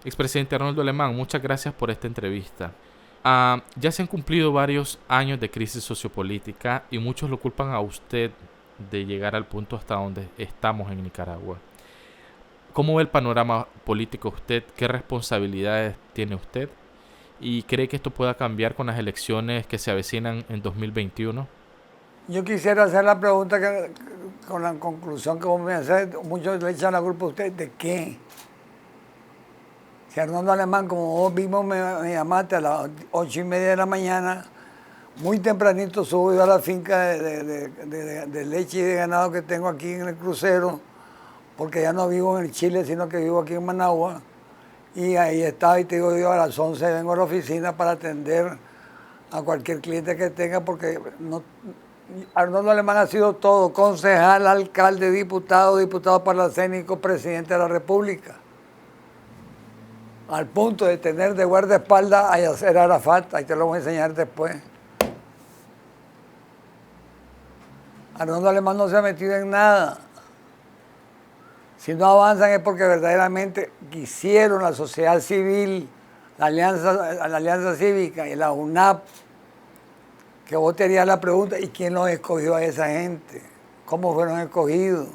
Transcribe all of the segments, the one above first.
Expresidente Arnoldo Alemán, muchas gracias por esta entrevista. Ya se han cumplido varios años de crisis sociopolítica y muchos lo culpan a usted de llegar al punto hasta donde estamos en Nicaragua. ¿Cómo ve el panorama político usted? ¿Qué responsabilidades tiene usted? ¿Y cree que esto pueda cambiar con las elecciones que se avecinan en 2021? Yo quisiera hacer la pregunta con la conclusión que vos me haces. Muchos le echan la culpa a usted. ¿De qué? Si Arnoldo Alemán, como vos mismo me llamaste a las 8:30 de la mañana, muy tempranito subo a la finca de leche y de ganado que tengo aquí en el crucero, porque ya no vivo en el Chile, sino que vivo aquí en Managua. Y ahí estaba, y te digo yo, a las 11 vengo a la oficina para atender a cualquier cliente que tenga, porque Arnoldo Alemán ha sido todo: concejal, alcalde, diputado parlacénico, presidente de la República. Al punto de tener de guardaespaldas a Yasser Arafat, ahí te lo voy a enseñar después. Arnoldo Alemán no se ha metido en nada. Si no avanzan es porque verdaderamente quisieron la sociedad civil, la Alianza Cívica y la UNAP, que vos te harías la pregunta: ¿y quién los escogió a esa gente? ¿Cómo fueron escogidos?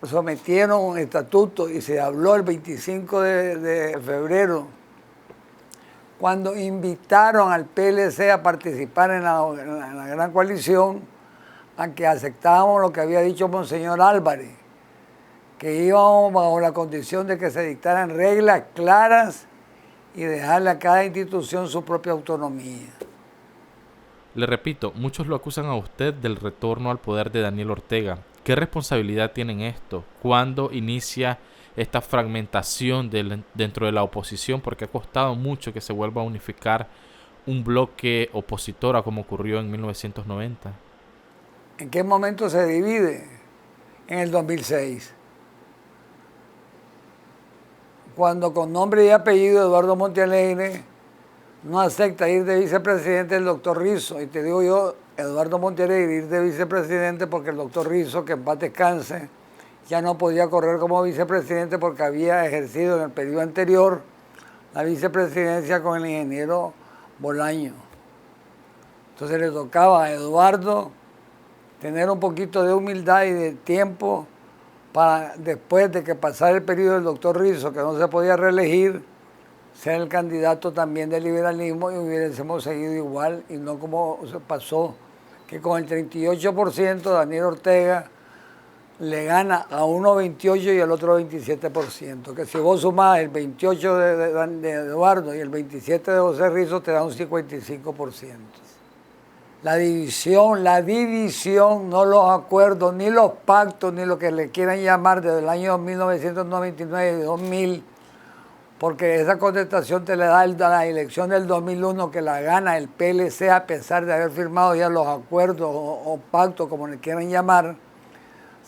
Sometieron un estatuto y se habló el 25 de febrero, cuando invitaron al PLC a participar en la gran coalición, a que aceptábamos lo que había dicho Monseñor Álvarez, que íbamos bajo la condición de que se dictaran reglas claras y dejarle a cada institución su propia autonomía. Le repito, muchos lo acusan a usted del retorno al poder de Daniel Ortega. ¿Qué responsabilidad tiene en esto? ¿Cuándo inicia esta fragmentación dentro de la oposición? Porque ha costado mucho que se vuelva a unificar un bloque opositor, como ocurrió en 1990. ¿En qué momento se divide? En el 2006. Cuando con nombre y apellido Eduardo Montealegre no acepta ir de vicepresidente el doctor Rizo. Y te digo yo, Eduardo Montealegre, ir de vicepresidente porque el doctor Rizo, que en paz descanse, ya no podía correr como vicepresidente porque había ejercido en el periodo anterior la vicepresidencia con el ingeniero Bolaño. Entonces le tocaba a Eduardo tener un poquito de humildad y de tiempo para, después de que pasara el periodo del doctor Rizo, que no se podía reelegir, ser el candidato también del liberalismo, y hubiésemos seguido igual, y no como se pasó, que con el 38% Daniel Ortega le gana a uno 28 y al otro 27%, que si vos sumás el 28 de Eduardo y el 27 de José Rizo, te da un 55%. La división, no los acuerdos, ni los pactos, ni lo que le quieran llamar desde el año 1999 y 2000, porque esa contestación te le da la elección del 2001, que la gana el PLC a pesar de haber firmado ya los acuerdos o pactos, como le quieran llamar,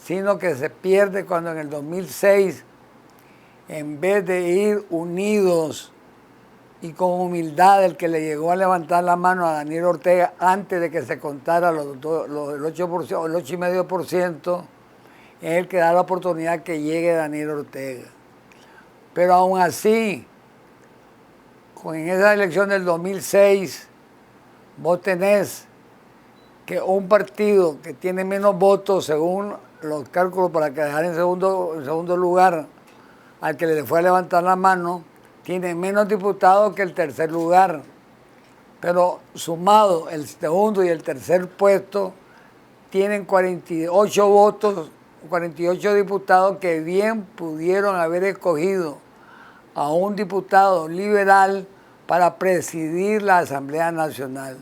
sino que se pierde cuando en el 2006, en vez de ir unidos y con humildad, el que le llegó a levantar la mano a Daniel Ortega antes de que se contara el 8%, el 8,5%, es el que da la oportunidad que llegue Daniel Ortega. Pero aún así, en esa elección del 2006, vos tenés que un partido que tiene menos votos, según los cálculos, para que dejar en segundo lugar al que le fue a levantar la mano, tiene menos diputados que el tercer lugar. Pero sumado el segundo y el tercer puesto, tienen 48 votos, 48 diputados que bien pudieron haber escogido a un diputado liberal para presidir la Asamblea Nacional.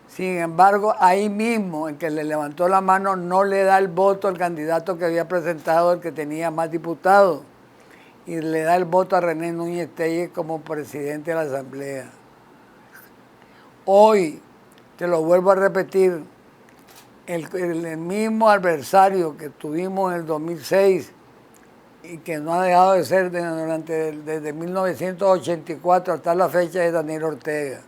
Sin embargo, ahí mismo, el que le levantó la mano no le da el voto al candidato que había presentado, el que tenía más diputados, y le da el voto a René Núñez Tellez como presidente de la Asamblea. Hoy, te lo vuelvo a repetir, el mismo adversario que tuvimos en el 2006 y que no ha dejado de ser desde 1984 hasta la fecha, es Daniel Ortega.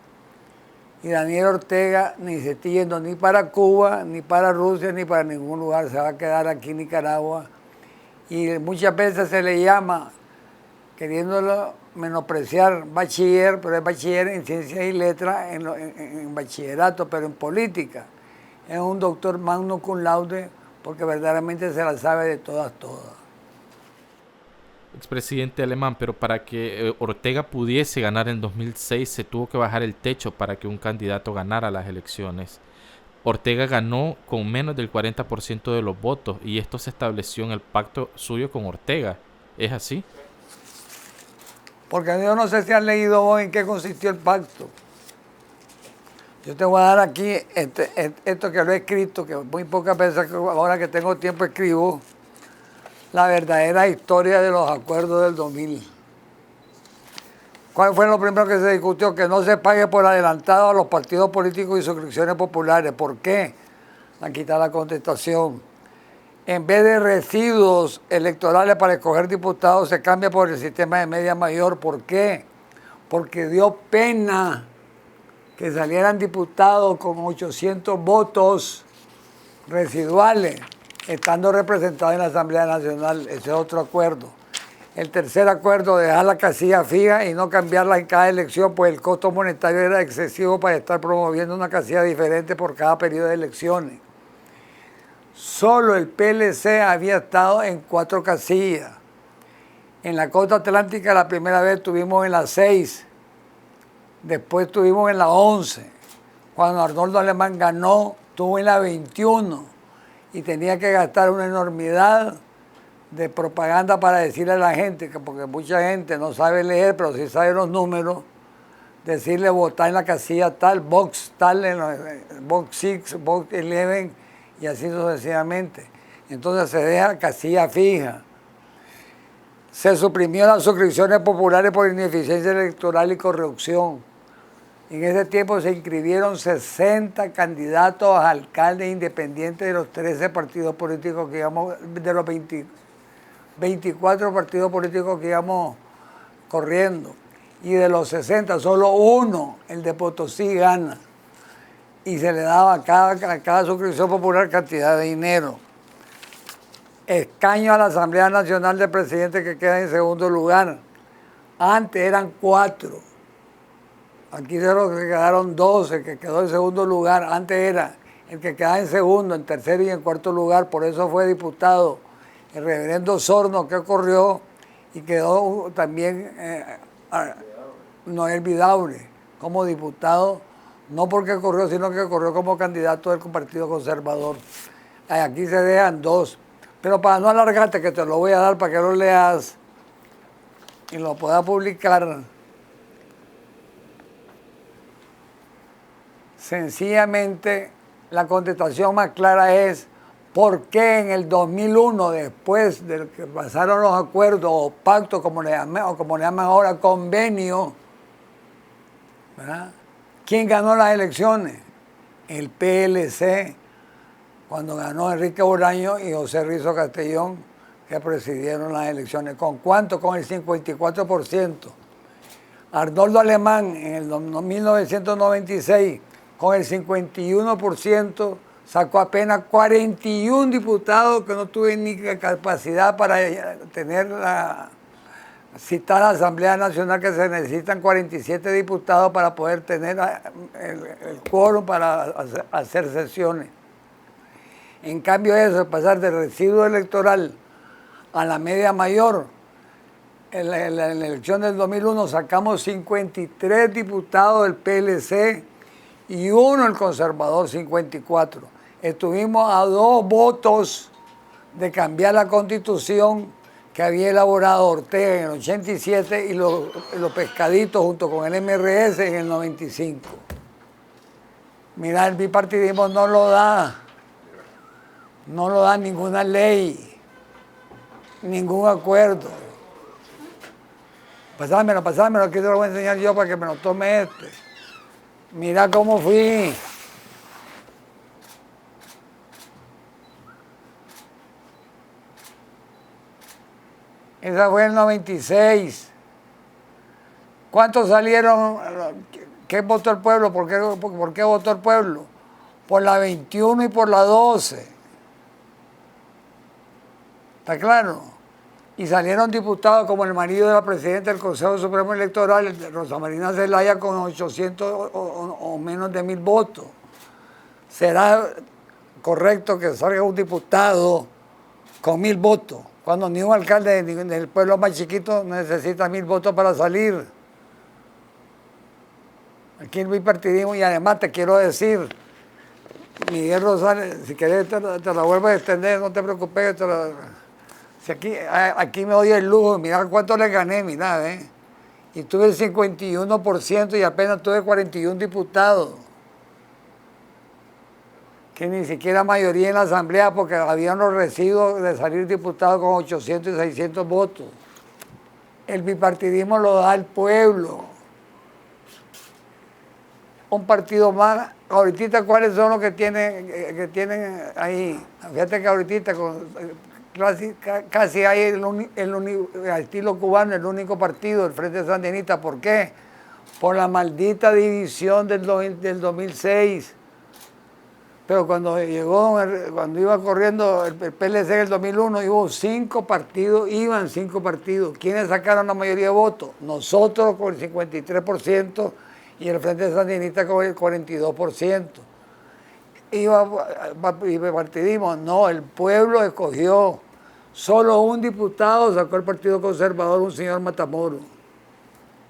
Y Daniel Ortega ni se está yendo ni para Cuba, ni para Rusia, ni para ningún lugar. Se va a quedar aquí en Nicaragua. y muchas veces se le llama, queriéndolo menospreciar, bachiller, pero es bachiller en ciencias y letras, en bachillerato, pero en política. Es un doctor magno cum laude porque verdaderamente se la sabe de todas. Expresidente Alemán, pero para que Ortega pudiese ganar en 2006 se tuvo que bajar el techo para que un candidato ganara las elecciones. Ortega ganó con menos del 40% de los votos y esto se estableció en el pacto suyo con Ortega. ¿Es así? Porque yo no sé si han leído hoy en qué consistió el pacto. Yo te voy a dar aquí esto que lo he escrito, que muy pocas veces, ahora que tengo tiempo escribo, la verdadera historia de los acuerdos del 2000. ¿Cuál fue lo primero que se discutió? Que no se pague por adelantado a los partidos políticos y suscripciones populares. ¿Por qué? La quitar la contestación. En vez de residuos electorales para escoger diputados, se cambia por el sistema de media mayor. ¿Por qué? Porque dio pena que salieran diputados con 800 votos residuales, estando representados en la Asamblea Nacional. Ese es otro acuerdo. El tercer acuerdo, dejar la casilla fija y no cambiarla en cada elección, pues el costo monetario era excesivo para estar promoviendo una casilla diferente por cada periodo de elecciones. Solo el PLC había estado en 4 casillas. En la costa atlántica la primera vez estuvimos en la 6, después estuvimos en la 11. Cuando Arnoldo Alemán ganó, estuvo en la 21 y tenía que gastar una enormidad de propaganda para decirle a la gente, que porque mucha gente no sabe leer, pero sí sabe los números, decirle votar en la casilla tal, box tal, en box 6, box 11, y así sucesivamente. Entonces se deja casilla fija. Se suprimió las suscripciones populares por ineficiencia electoral y corrupción. En ese tiempo se inscribieron 60 candidatos a alcaldes independientes de los 13 partidos políticos que íbamos, de los 24 partidos políticos que íbamos corriendo. Y de los 60, solo uno, el de Potosí, gana. Y se le daba a cada suscripción popular cantidad de dinero. Escaño a la Asamblea Nacional del presidente que queda en segundo lugar. Antes eran 4. Aquí se los quedaron 12, el que quedó en segundo lugar. Antes era el que quedaba en segundo, en tercero y en cuarto lugar. Por eso fue diputado el reverendo Sorno, que corrió, y quedó también Noel Vidaurre como diputado, no porque corrió, sino que corrió como candidato del Partido Conservador. Aquí se dejan 2. Pero para no alargarte, que te lo voy a dar para que lo leas y lo puedas publicar. Sencillamente, la contestación más clara es por qué en el 2001, después de que pasaron los acuerdos o pactos, como le llaman ahora, convenio, ¿verdad? ¿Quién ganó las elecciones? El PLC, cuando ganó Enrique Bolaño y José Rizo Castellón, que presidieron las elecciones. ¿Con cuánto? Con el 54%. Arnoldo Alemán, en el 1996, con el 51%, sacó apenas 41 diputados que no tuvieron ni capacidad para tener citar a la Asamblea Nacional, que se necesitan 47 diputados para poder tener el quórum para hacer sesiones. En cambio eso, pasar del residuo electoral a la media mayor, en la elección del 2001 sacamos 53 diputados del PLC y uno el conservador, 54. Estuvimos a 2 votos de cambiar la constitución que había elaborado Ortega en el 87 y los pescaditos junto con el MRS en el 95. Mira, el bipartidismo no lo da ninguna ley, ningún acuerdo. Pásamelo, aquí te lo voy a enseñar yo para que me lo tome este. Mira cómo fui. Esa fue el 96. ¿Cuántos salieron? ¿Qué votó el pueblo? ¿Por qué votó el pueblo? Por la 21 y por la 12. ¿Está claro? Y salieron diputados como el marido de la presidenta del Consejo Supremo Electoral, Rosa Marina Zelaya, con 800 o menos de 1000 votos. ¿Será correcto que salga un diputado con 1000 votos, cuando ni un alcalde del pueblo más chiquito necesita 1000 votos para salir? Aquí el bipartidismo, y además te quiero decir, Miguel Rosales, si querés te la vuelvo a extender, no te preocupes. Si aquí me doy el lujo, mira cuánto le gané, mira, y tuve el 51% y apenas tuve 41 diputados. Que ni siquiera mayoría en la asamblea, porque había unos residuos de salir diputados con 800 y 600 votos. El bipartidismo lo da el pueblo. Un partido más. Ahorita, ¿cuáles son los que tienen ahí? Fíjate que ahorita casi hay el estilo cubano, el único partido, el Frente Sandinista. ¿Por qué? Por la maldita división del 2006. Pero cuando iba corriendo el PLC en el 2001, iban 5 partidos. ¿Quiénes sacaron la mayoría de votos? Nosotros con el 53% y el Frente Sandinista con el 42%. Bipartidismo, no, el pueblo escogió. Solo un diputado sacó el Partido Conservador, un señor Matamoros.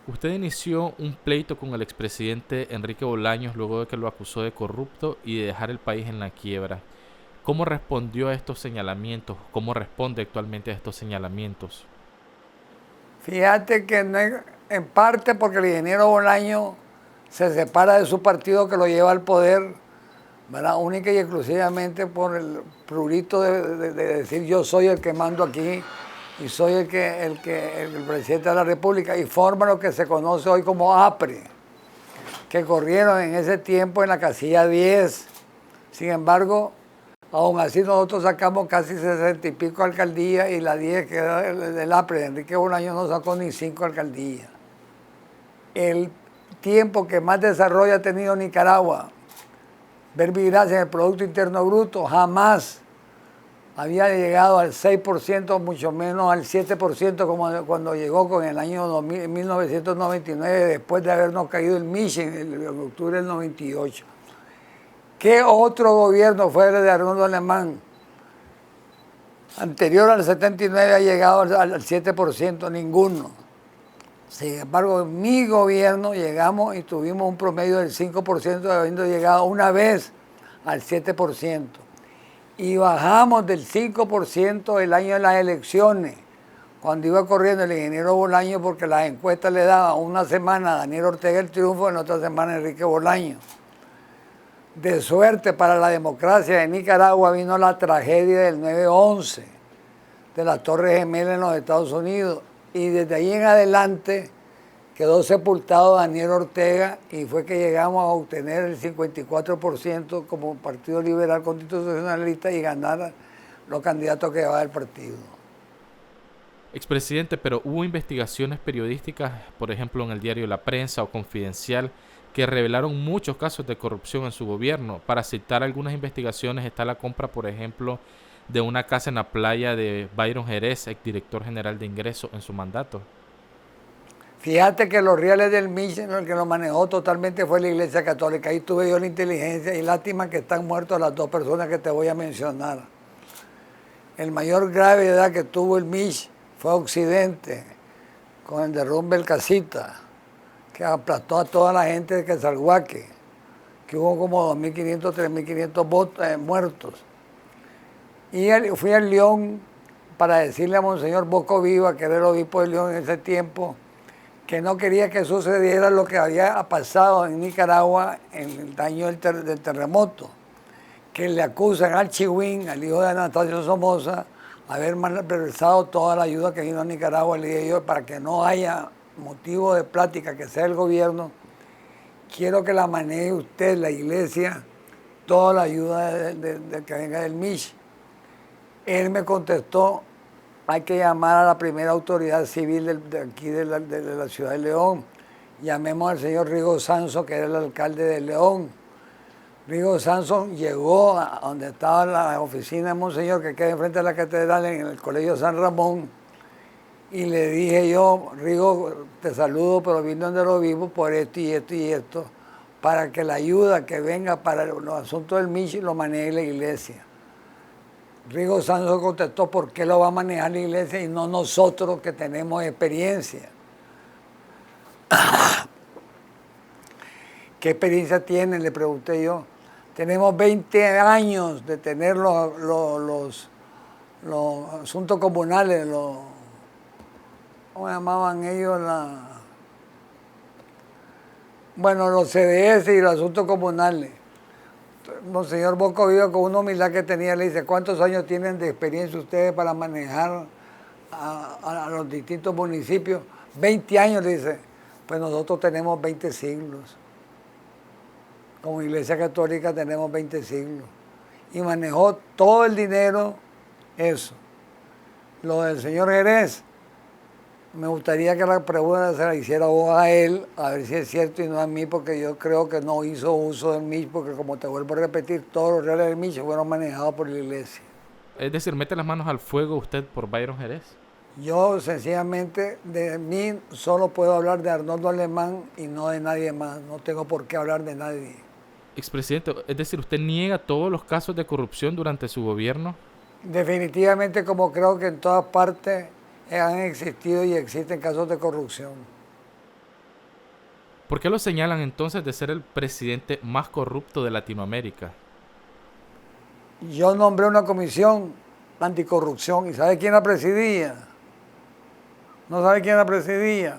Usted inició un pleito con el expresidente Enrique Bolaños luego de que lo acusó de corrupto y de dejar el país en la quiebra. ¿Cómo respondió a estos señalamientos? ¿Cómo responde actualmente a estos señalamientos? Fíjate que en parte porque el ingeniero Bolaños se separa de su partido que lo lleva al poder, ¿verdad? Única y exclusivamente por el prurito de decir yo soy el que mando aquí y soy el presidente de la República, y forma lo que se conoce hoy como APRE, que corrieron en ese tiempo en la casilla 10. Sin embargo, aún así nosotros sacamos casi 60 y pico alcaldías, y la 10 que era del APRE de Enrique Bolaños no sacó ni 5 alcaldías. El tiempo que más desarrollo ha tenido Nicaragua, verbigracia en el Producto Interno Bruto, jamás había llegado al 6%, mucho menos al 7%, como cuando llegó con el año 1999, después de habernos caído el Miche en octubre del 98. ¿Qué otro gobierno fuera de Arnoldo Alemán anterior al 79 ha llegado al 7%? Ninguno. Sin embargo, en mi gobierno llegamos y tuvimos un promedio del 5%, habiendo llegado una vez al 7%. Y bajamos del 5% el año de las elecciones, cuando iba corriendo el ingeniero Bolaños, porque las encuestas le daban una semana a Daniel Ortega el triunfo, en otra semana a Enrique Bolaños. De suerte para la democracia de Nicaragua vino la tragedia del 9/11, de las Torres Gemelas en los Estados Unidos, y desde ahí en adelante quedó sepultado Daniel Ortega, y fue que llegamos a obtener el 54% como Partido Liberal Constitucionalista y ganar los candidatos que llevaba el partido. Expresidente, pero hubo investigaciones periodísticas, por ejemplo en el diario La Prensa o Confidencial, que revelaron muchos casos de corrupción en su gobierno. Para citar algunas investigaciones está la compra, por ejemplo, de una casa en la playa de Byron Jerez, exdirector general de Ingreso, en su mandato. Fíjate que los reales del Miche, el que lo manejó totalmente fue la Iglesia Católica. Ahí tuve yo la inteligencia, y lástima que están muertos las 2 personas que te voy a mencionar. El mayor gravedad que tuvo el Miche fue Occidente, con el derrumbe del Casita, que aplastó a toda la gente de Quetzalhuaque, que hubo como 2.500, 3.500 muertos. Y fui al León para decirle a Monseñor Boco Viva, que era el obispo de León en ese tiempo, que no quería que sucediera lo que había pasado en Nicaragua en el daño del terremoto, que le acusan al Chihuín, al hijo de Anastasio Somoza, haber malversado toda la ayuda que vino a Nicaragua. Le dije yo, para que no haya motivo de plática, que sea el gobierno, quiero que la maneje usted, la iglesia, toda la ayuda que venga del Miche. Él me contestó, hay que llamar a la primera autoridad civil de aquí de la ciudad de León. Llamemos al señor Rigo Sanso, que era el alcalde de León. Rigo Sanso llegó a donde estaba la oficina de Monseñor, que queda enfrente de la catedral, en el Colegio San Ramón, Y le dije yo, Rigo, te saludo, pero vine donde lo vivo por esto y esto y esto, para que la ayuda que venga para los asuntos del Michi lo maneje la iglesia. Rigo Santos contestó, ¿por qué lo va a manejar la iglesia y no nosotros que tenemos experiencia? ¿Qué experiencia tienen? Le pregunté yo. Tenemos 20 años de tener los asuntos comunales, ¿cómo llamaban ellos? Bueno, los CDS y los asuntos comunales. Monseñor Boco vive con una humildad que tenía, le dice, ¿cuántos años tienen de experiencia ustedes para manejar a los distintos municipios? 20 años, le dice. Pues nosotros tenemos 20 siglos. Como Iglesia Católica tenemos 20 siglos. Y manejó todo el dinero, eso. Lo del señor Jerez, me gustaría que la pregunta se la hiciera vos a él, a ver si es cierto y no a mí, porque yo creo que no hizo uso del MICH, porque como te vuelvo a repetir, todos los reales del MICH fueron manejados por la iglesia. Es decir, mete las manos al fuego usted por Byron Jerez. Yo sencillamente de mí solo puedo hablar de Arnoldo Alemán y no de nadie más, no tengo por qué hablar de nadie. Expresidente, es decir, ¿usted niega todos los casos de corrupción durante su gobierno? Definitivamente, como creo que en todas partes han existido y existen casos de corrupción. ¿Por qué lo señalan entonces de ser el presidente más corrupto de Latinoamérica? Yo nombré una comisión anticorrupción y ¿sabe quién la presidía? ¿No sabe quién la presidía?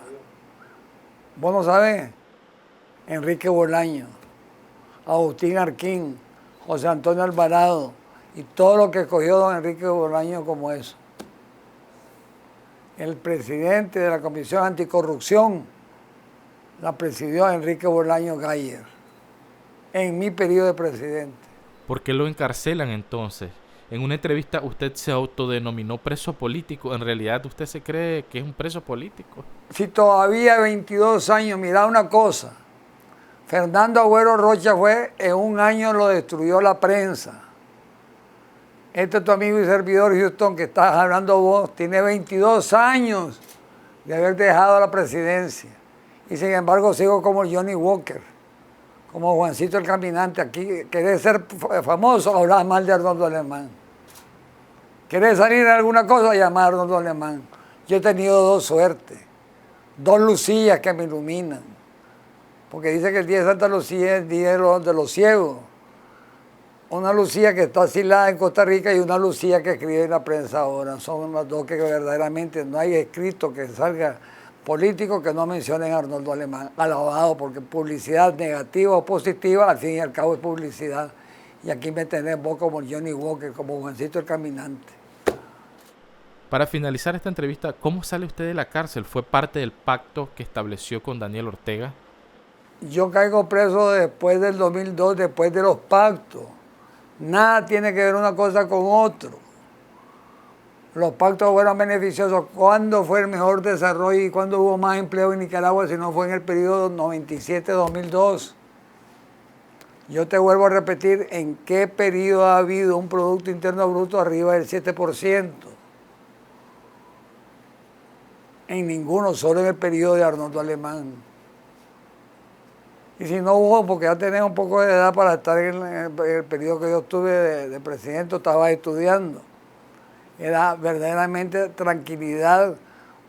¿Vos no sabés? Enrique Bolaño, Agustín Arquín, José Antonio Alvarado y todo lo que escogió don Enrique Bolaño como eso. El presidente de la Comisión Anticorrupción la presidió Enrique Bolaño Gayer en mi periodo de presidente. ¿Por qué lo encarcelan entonces? En una entrevista usted se autodenominó preso político. ¿En realidad usted se cree que es un preso político? Si todavía 22 años, mira una cosa. Fernando Agüero Rocha fue, en un año lo destruyó la prensa. Este es tu amigo y servidor Houston, que estás hablando vos, tiene 22 años de haber dejado la presidencia. Y sin embargo sigo como Johnny Walker, como Juancito el Caminante. Aquí querés ser famoso, hablas mal de Arnoldo Alemán. ¿Querés salir en alguna cosa? Llamar a Arnoldo Alemán. Yo he tenido dos suertes, dos Lucías que me iluminan. Porque dice que el día de Santa Lucía es el día de los ciegos. Una Lucía que está asilada en Costa Rica y una Lucía que escribe en la prensa ahora. Son las dos que verdaderamente no hay escrito que salga político que no mencionen a Arnoldo Alemán. Alabado, porque publicidad negativa o positiva, al fin y al cabo es publicidad. Y aquí me tenés vos como Johnny Walker, como Juancito el Caminante. Para finalizar esta entrevista, ¿cómo sale usted de la cárcel? ¿Fue parte del pacto que estableció con Daniel Ortega? Yo caigo preso después del 2002, después de los pactos. Nada tiene que ver una cosa con otro. Los pactos fueron beneficiosos. ¿Cuándo fue el mejor desarrollo y cuándo hubo más empleo en Nicaragua si no fue en el periodo 97-2002? Yo te vuelvo a repetir, ¿en qué periodo ha habido un Producto Interno Bruto arriba del 7%? En ninguno, solo en el periodo de Arnoldo Alemán. Y si no hubo, porque ya tenía un poco de edad para estar en el periodo que yo estuve de presidente, estaba estudiando. Era verdaderamente tranquilidad,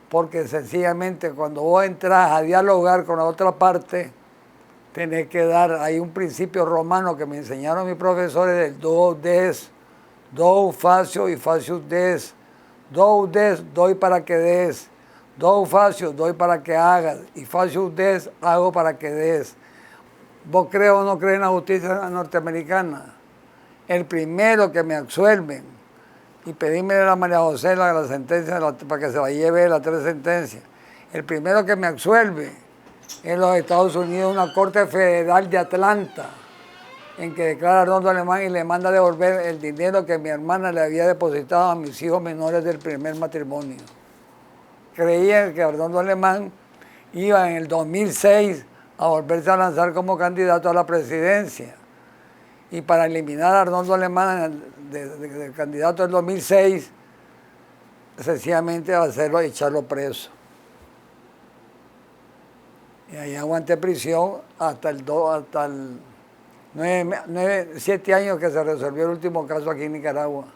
porque sencillamente cuando vos entras a dialogar con la otra parte, tenés que dar, hay un principio romano que me enseñaron mis profesores del do des, do facio y facius des. Do des, doy para que des. Do facio, doy para que hagas. Y facius des, hago para que des. ¿Vos crees o no crees en la justicia norteamericana? El primero que me absuelven y pedíme a la María José la sentencia para que se la lleve las 3 sentencias. El primero que me absuelve en los Estados Unidos, una corte federal de Atlanta, en que declara a Arnoldo Alemán y le manda a devolver el dinero que mi hermana le había depositado a mis hijos menores del primer matrimonio. Creían que Arnoldo Alemán iba en el 2006 a volverse a lanzar como candidato a la presidencia. Y para eliminar a Arnoldo Alemán del candidato del 2006, sencillamente hacerlo y echarlo preso. Y ahí aguanté prisión hasta el 7 años que se resolvió el último caso aquí en Nicaragua.